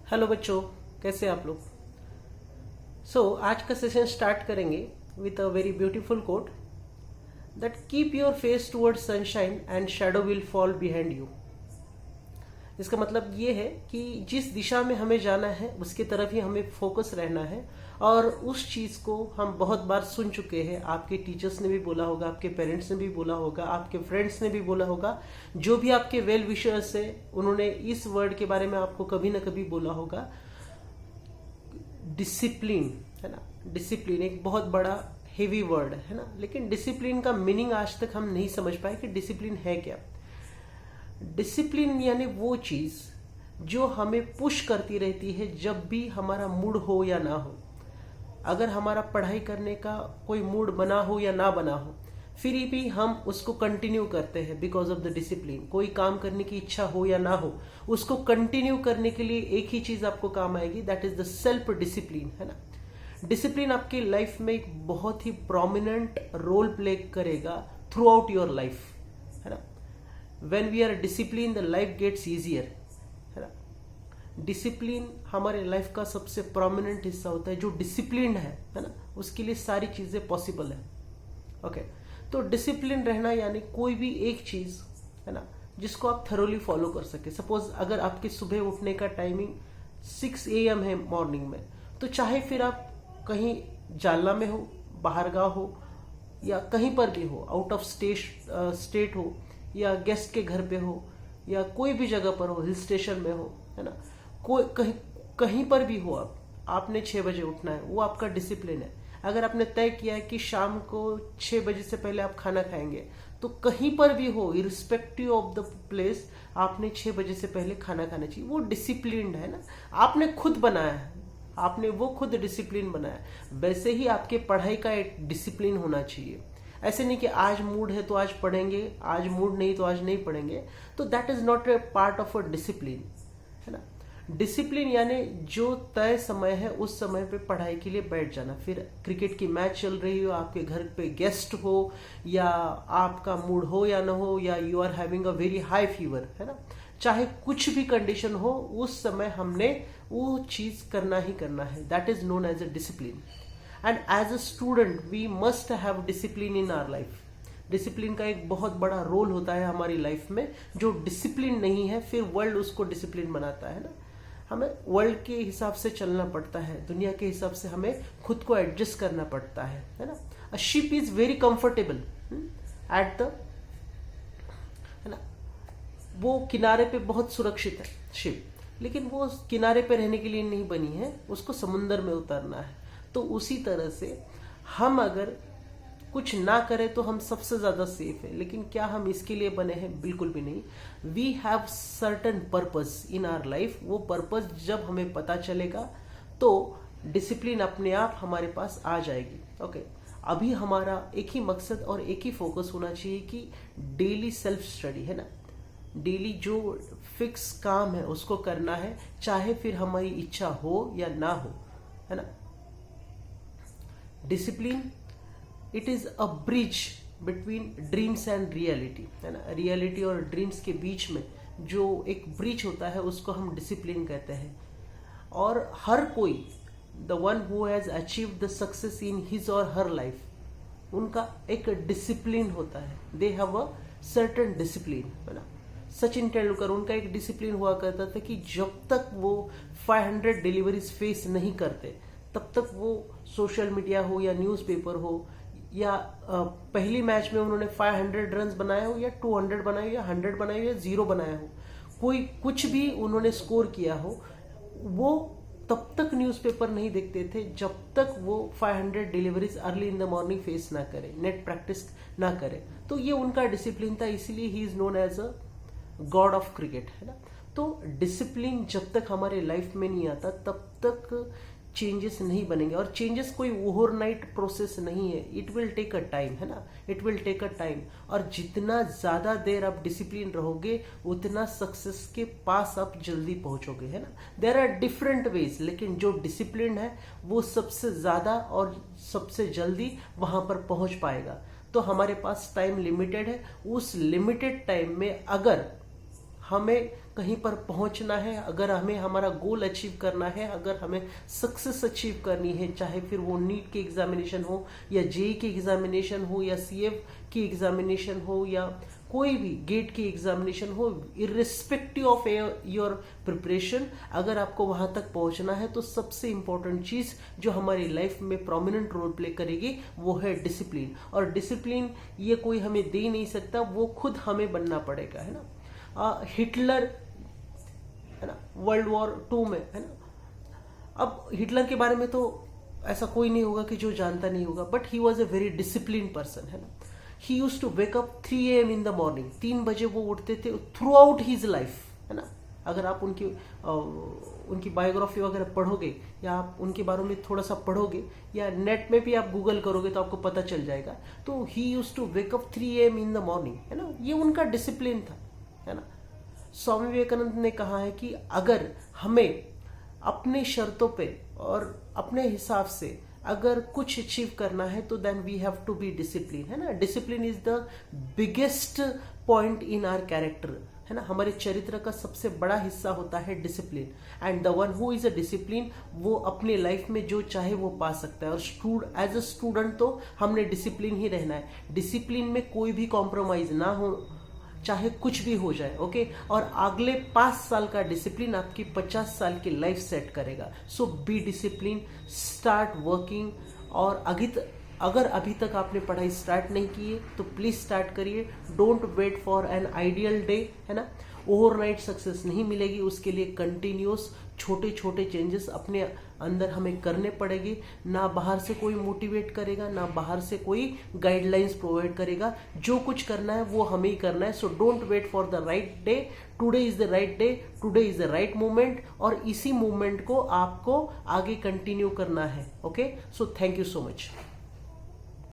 Hello बच्चों, कैसे आप लोग। आज का सेशन स्टार्ट करेंगे with a very beautiful coat that keep your face towards sunshine and shadow will fall behind you. इसका मतलब ये है कि जिस दिशा में हमें जाना है उसकी तरफ ही हमें फोकस रहना है। और उस चीज को हम बहुत बार सुन चुके हैं, आपके टीचर्स ने भी बोला होगा, आपके पेरेंट्स ने भी बोला होगा, आपके फ्रेंड्स ने भी बोला होगा, जो भी आपके वेल विशर्स है उन्होंने इस वर्ड के बारे में आपको कभी ना कभी बोला होगा, डिसिप्लिन, है ना। डिसिप्लिन एक बहुत बड़ा हेवी वर्ड है ना, लेकिन डिसिप्लिन का मीनिंग आज तक हम नहीं समझ पाए कि डिसिप्लिन है क्या। डिसिप्लिन यानी वो चीज जो हमें पुश करती रहती है जब भी हमारा मूड हो या ना हो। अगर हमारा पढ़ाई करने का कोई मूड बना हो या ना बना हो, फिर भी हम उसको कंटिन्यू करते हैं बिकॉज ऑफ द डिसिप्लिन। कोई काम करने की इच्छा हो या ना हो, उसको कंटिन्यू करने के लिए एक ही चीज आपको काम आएगी, that is the self discipline, है ना। डिसिप्लिन आपकी लाइफ में एक बहुत ही प्रोमिनेंट रोल प्ले करेगा थ्रू आउट योर लाइफ, है ना। When we are discipline the life gets easier, है ना। डिसिप्लिन हमारे लाइफ का सबसे प्रोमिनेंट हिस्सा होता है। जो डिसिप्लिन है ना, उसके लिए सारी चीजें पॉसिबल है। ओके, तो डिसिप्लिन रहना यानी कोई भी एक चीज, है ना, जिसको आप थरोली फॉलो कर सके। सपोज अगर आपके सुबह उठने का टाइमिंग 6 AM है मॉर्निंग में, तो चाहे फिर आप कहीं जालना में हो, बाहरगांव हो, या कहीं पर भी हो, आउट ऑफ स्टेट हो, या गेस्ट के घर पे हो, या कोई भी जगह पर हो, हिल स्टेशन में हो, है ना, कोई कहीं पर भी हो, आपने 6 बजे उठना है, वो आपका डिसिप्लिन है। अगर आपने तय किया है कि शाम को 6 बजे से पहले आप खाना खाएंगे, तो कहीं पर भी हो, इरिस्पेक्टिव ऑफ द प्लेस, आपने 6 बजे से पहले खाना खाना चाहिए। वो डिसिप्लिन है ना, आपने खुद बनाया है, आपने वो खुद डिसिप्लिन बनाया। वैसे ही आपके पढ़ाई का एक डिसिप्लिन होना चाहिए। ऐसे नहीं कि आज मूड है तो आज पढ़ेंगे, आज मूड नहीं तो आज नहीं पढ़ेंगे, तो that is not a part of a discipline, है ना। डिसिप्लिन यानी जो तय समय है उस समय पे पढ़ाई के लिए बैठ जाना। फिर क्रिकेट की मैच चल रही हो, आपके घर पे गेस्ट हो, या आपका मूड हो या ना हो, या you are having a very high fever, है ना, चाहे कुछ भी कंडीशन हो, उस समय हमने वो चीज करना ही करना है। That is known as a discipline. And as a student we must have discipline in our life. Discipline का एक बहुत बड़ा रोल होता है हमारी लाइफ में। जो डिसिप्लिन नहीं है, फिर वर्ल्ड उसको डिसिप्लिन बनाता है ना। हमें वर्ल्ड के हिसाब से चलना पड़ता है, दुनिया के हिसाब से हमें खुद को एडजस्ट करना पड़ता है ना। A ship is very comfortable at the, है ना, वो किनारे पे बहुत सुरक्षित है शिप, लेकिन वो किनारे पे रहने के लिए नहीं बनी है, उसको समुंदर में उतारना है। तो उसी तरह से हम अगर कुछ ना करें तो हम सबसे ज्यादा सेफ है, लेकिन क्या हम इसके लिए बने हैं? बिल्कुल भी नहीं। We have certain purpose in our life. वो पर्पस जब हमें पता चलेगा तो डिसिप्लिन अपने आप हमारे पास आ जाएगी। ओके, अभी हमारा एक ही मकसद और एक ही फोकस होना चाहिए कि डेली सेल्फ स्टडी, है ना, डेली जो फिक्स काम है उसको करना है, चाहे फिर हमारी इच्छा हो या ना हो, है ना। Discipline it is a bridge between dreams and reality, है ना। रियलिटी और ड्रीम्स के बीच में जो एक ब्रिज होता है उसको हम डिसिप्लिन कहते हैं। और हर कोई, the one who has achieved the success in his और हर लाइफ, उनका एक डिसिप्लिन होता है। They have a certain discipline, है ना। सचिन तेंदुलकर, उनका एक डिसिप्लिन हुआ करता था कि जब तक वो 500 डिलीवरीज फेस नहीं करते तब तक वो सोशल मीडिया हो या न्यूज़पेपर हो, या पहली मैच में उन्होंने 500 रन बनाया हो, या 200 बनाए हो, या 100 बनाए हो, या 0 बनाया हो, कोई कुछ भी उन्होंने स्कोर किया हो, वो तब तक न्यूज़पेपर नहीं देखते थे जब तक वो 500 deliveries early in the morning face ना करे, नेट प्रैक्टिस ना करे। तो ये उनका डिसिप्लिन था, इसीलिए he is known as a god of cricket, है ना। तो डिसिप्लिन जब तक हमारे लाइफ में नहीं आता तब तक चेंजेस नहीं बनेंगे। और चेंजेस कोई ओवरनाइट प्रोसेस नहीं है, it will take a time, है ना, it will take a time. और जितना ज्यादा देर आप डिसिप्लिन रहोगे उतना सक्सेस के पास आप जल्दी पहुंचोगे, है ना। देयर आर डिफरेंट वेज, लेकिन जो डिसिप्लिन है वो सबसे ज्यादा और सबसे जल्दी वहां पर पहुंच पाएगा। तो हमारे पास टाइम लिमिटेड है, उस लिमिटेड टाइम में अगर हमें कहीं पर पहुंचना है, अगर हमें हमारा गोल अचीव करना है, अगर हमें सक्सेस अचीव करनी है, चाहे फिर वो नीट की एग्जामिनेशन हो या जेई की एग्जामिनेशन हो या सीएफ की एग्जामिनेशन हो या कोई भी गेट की एग्जामिनेशन हो, इर्रिस्पेक्टिव ऑफ योर प्रिपरेशन, अगर आपको वहां तक पहुंचना है तो सबसे इंपॉर्टेंट चीज जो हमारी लाइफ में प्रोमिनेंट रोल प्ले करेगी वो है डिसिप्लिन। और डिसिप्लिन ये कोई हमें दे ही नहीं सकता, वो खुद हमें बनना पड़ेगा, है ना। हिटलर, है ना, वर्ल्ड वॉर 2 में, है ना। अब हिटलर के बारे में तो ऐसा कोई नहीं होगा कि जो जानता नहीं होगा, but he was a very discipline person, है ना। He use to wake up 3 AM in the morning, 3 बजे वो उठते थे थ्रू आउट हिज लाइफ, है ना। अगर आप उनकी बायोग्राफी वगैरह पढ़ोगे या आप उनके बारे में थोड़ा सा पढ़ोगे या नेट में भी आप गूगल करोगे तो आपको पता चल जाएगा। तो he use to wake up 3 AM in the morning, है ना। ये उनका डिसिप्लिन था, है ना। स्वामी विवेकानंद ने कहा है कि अगर हमें अपने शर्तों पे और अपने हिसाब से अगर कुछ अचीव करना है तो then we have to be discipline, है ना। Discipline is the biggest point in our character, है ना। हमारे चरित्र का सबसे बड़ा हिस्सा होता है discipline, and the one who is a discipline वो अपने लाइफ में जो चाहे वो पा सकता है। और एज अ स्टूडेंट तो हमने डिसिप्लिन ही रहना है, डिसिप्लिन में कोई भी कॉम्प्रोमाइज ना हो, चाहे कुछ भी हो जाए, ओके। और अगले 5 साल का डिसिप्लिन आपकी 50 साल की लाइफ सेट करेगा। सो बी डिसिप्लिन, स्टार्ट वर्किंग। और अगर अभी तक आपने पढ़ाई स्टार्ट नहीं की है तो प्लीज स्टार्ट करिए। Don't wait for an ideal day, है ना। ओवरनाइट सक्सेस नहीं मिलेगी, उसके लिए कंटिन्यूस छोटे छोटे चेंजेस अपने अंदर हमें करने पड़ेंगे। ना बाहर से कोई मोटिवेट करेगा, ना बाहर से कोई गाइडलाइंस प्रोवाइड करेगा, जो कुछ करना है वो हमें ही करना है। So don't wait for the right day, today is the right day, today is the right moment, और इसी मोमेंट को आपको आगे कंटिन्यू करना है, okay. So thank you so much.